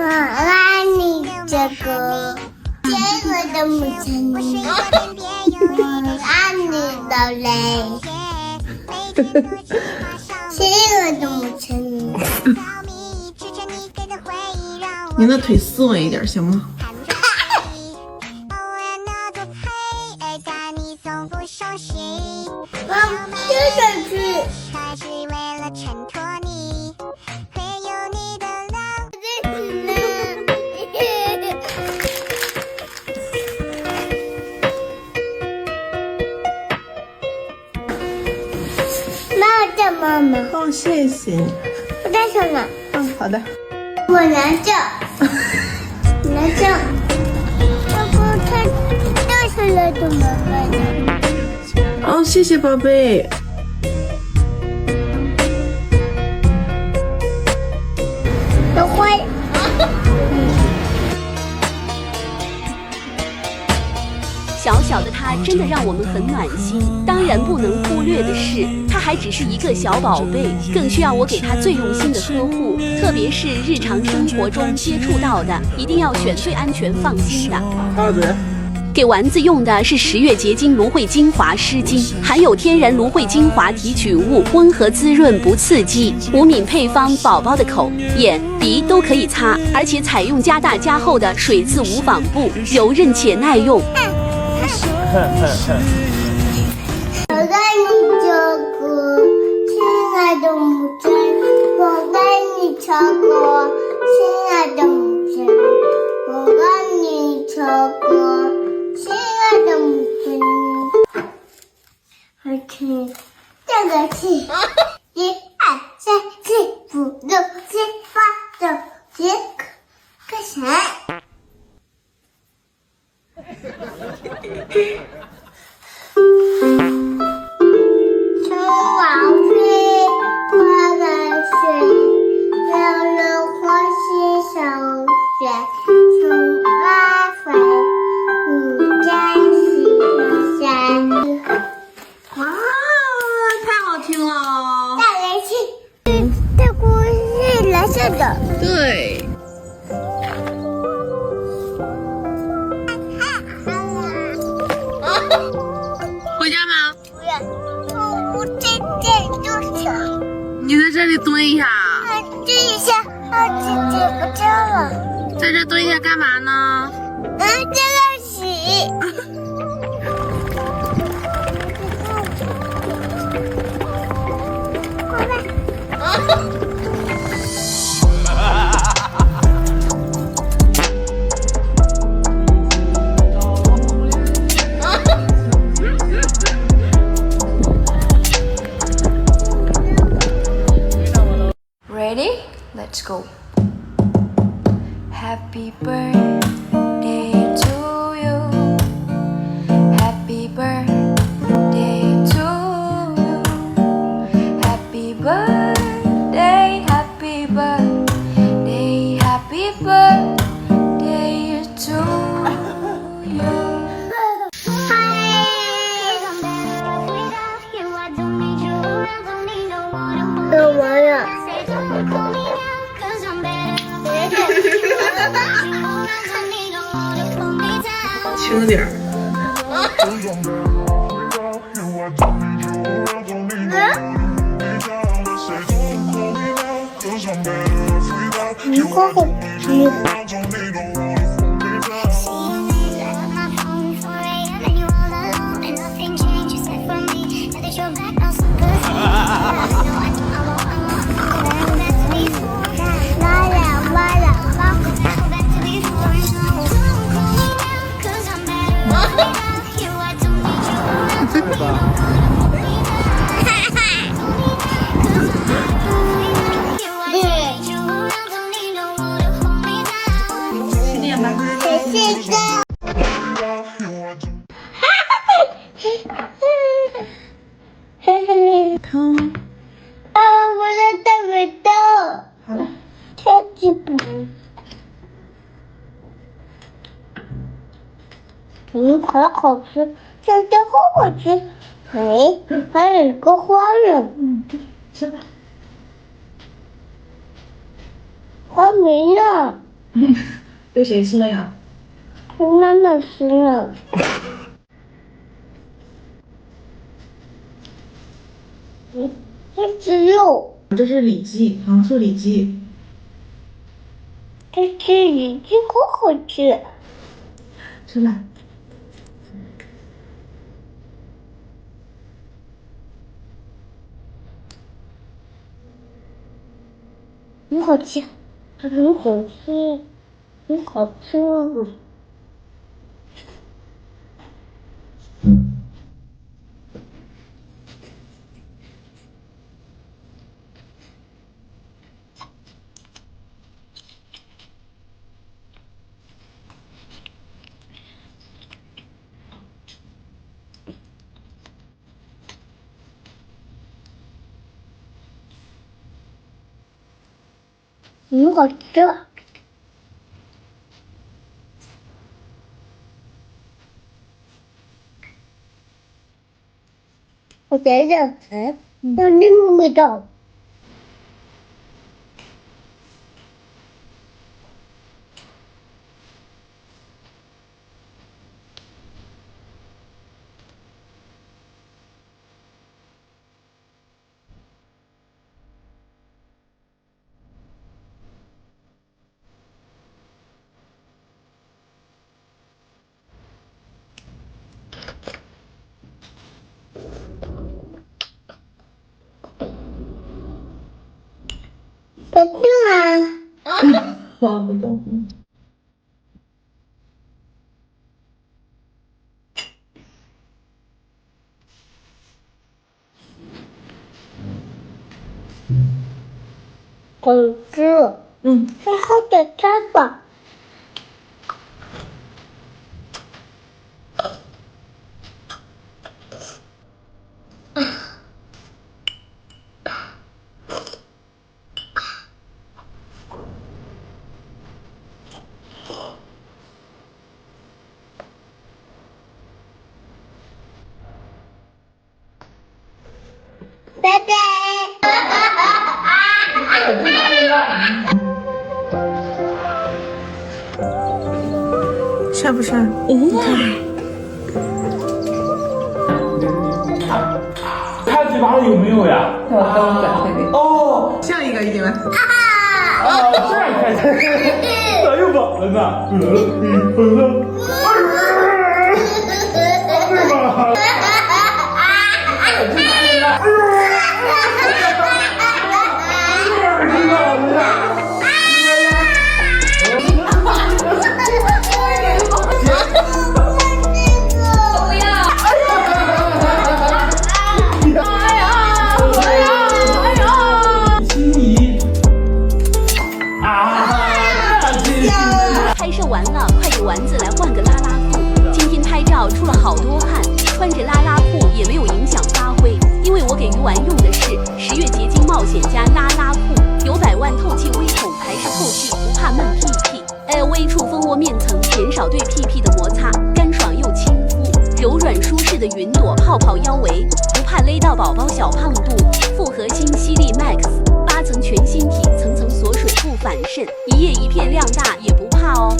爱你这个亲爱的母亲，我爱你的泪，亲爱的母亲。你那腿斯文一点行吗？接着去。妈妈，哦，谢谢你。我带上了。好的。我拿着，拿着。要不它掉下来怎么办呢？哦，谢谢宝贝。都坏。小小的他真的让我们很暖心。当然不能忽略的是，他还只是一个小宝贝，更需要我给他最用心的呵护，特别是日常生活中接触到的，一定要选最安全放心的。给丸子用的是10月结晶芦荟精华湿巾，含有天然芦荟精华提取物，温和滋润不刺激，无敏配方，宝宝的口、眼、鼻都可以擦，而且采用加大加厚的水渍无纺布，柔韧且耐用。我爱你这个亲爱的母亲，我爱你这个亲爱的母亲，我爱你这个亲爱的母亲。而且这个是1、2、3、4、5、6、7、8、9、10，干啥？春晚飞，花儿水，溜溜花溪小雪，春来回，你在西山。哇，太好听了！大人气，这锅是蓝色的。对。回家吗？不要，我在这坐下。你在这里蹲一下。这一下，这不见了。在这蹲一下干嘛呢？这个洗。过来。Ready? Let's go. Happy birthday to you. Happy birthday to you. Happy birthday, happy birthday, happy birthday to you. 干嘛呀？轻点儿。你过后皮。好好吃，现在好好吃。哎，还有一个花呢。吃吧。还没呢。对谁吃了呀？跟妈妈吃了。这是肉，这是里脊，糖醋里脊。这是已经好好吃。吃吧。很好吃，很好吃，很好吃哦。很好吃。我觉得，有那个味道。不动啊！放不动。公主，好好的吃吧。拜拜。帅不帅？他嘴巴里有没有呀？哦，像一个一点。哦，这样开心，咋又饱了呢？对吧？拍摄完了，快给丸子来换个拉拉裤。今天拍照出了好多汗，穿着拉拉裤也没有影响发挥，因为我给鱼丸用的是10月结晶冒险家拉拉裤，有100万透气微孔排湿透气，不怕闷屁屁。LV 触蜂窝面层，减少对屁屁的摩擦，干爽又亲肤，柔软舒适的云朵泡泡腰围，不怕勒到宝宝小胖肚。复合新犀利 Max 8层全新体，层层锁水不反渗，一页一片量大也不怕哦。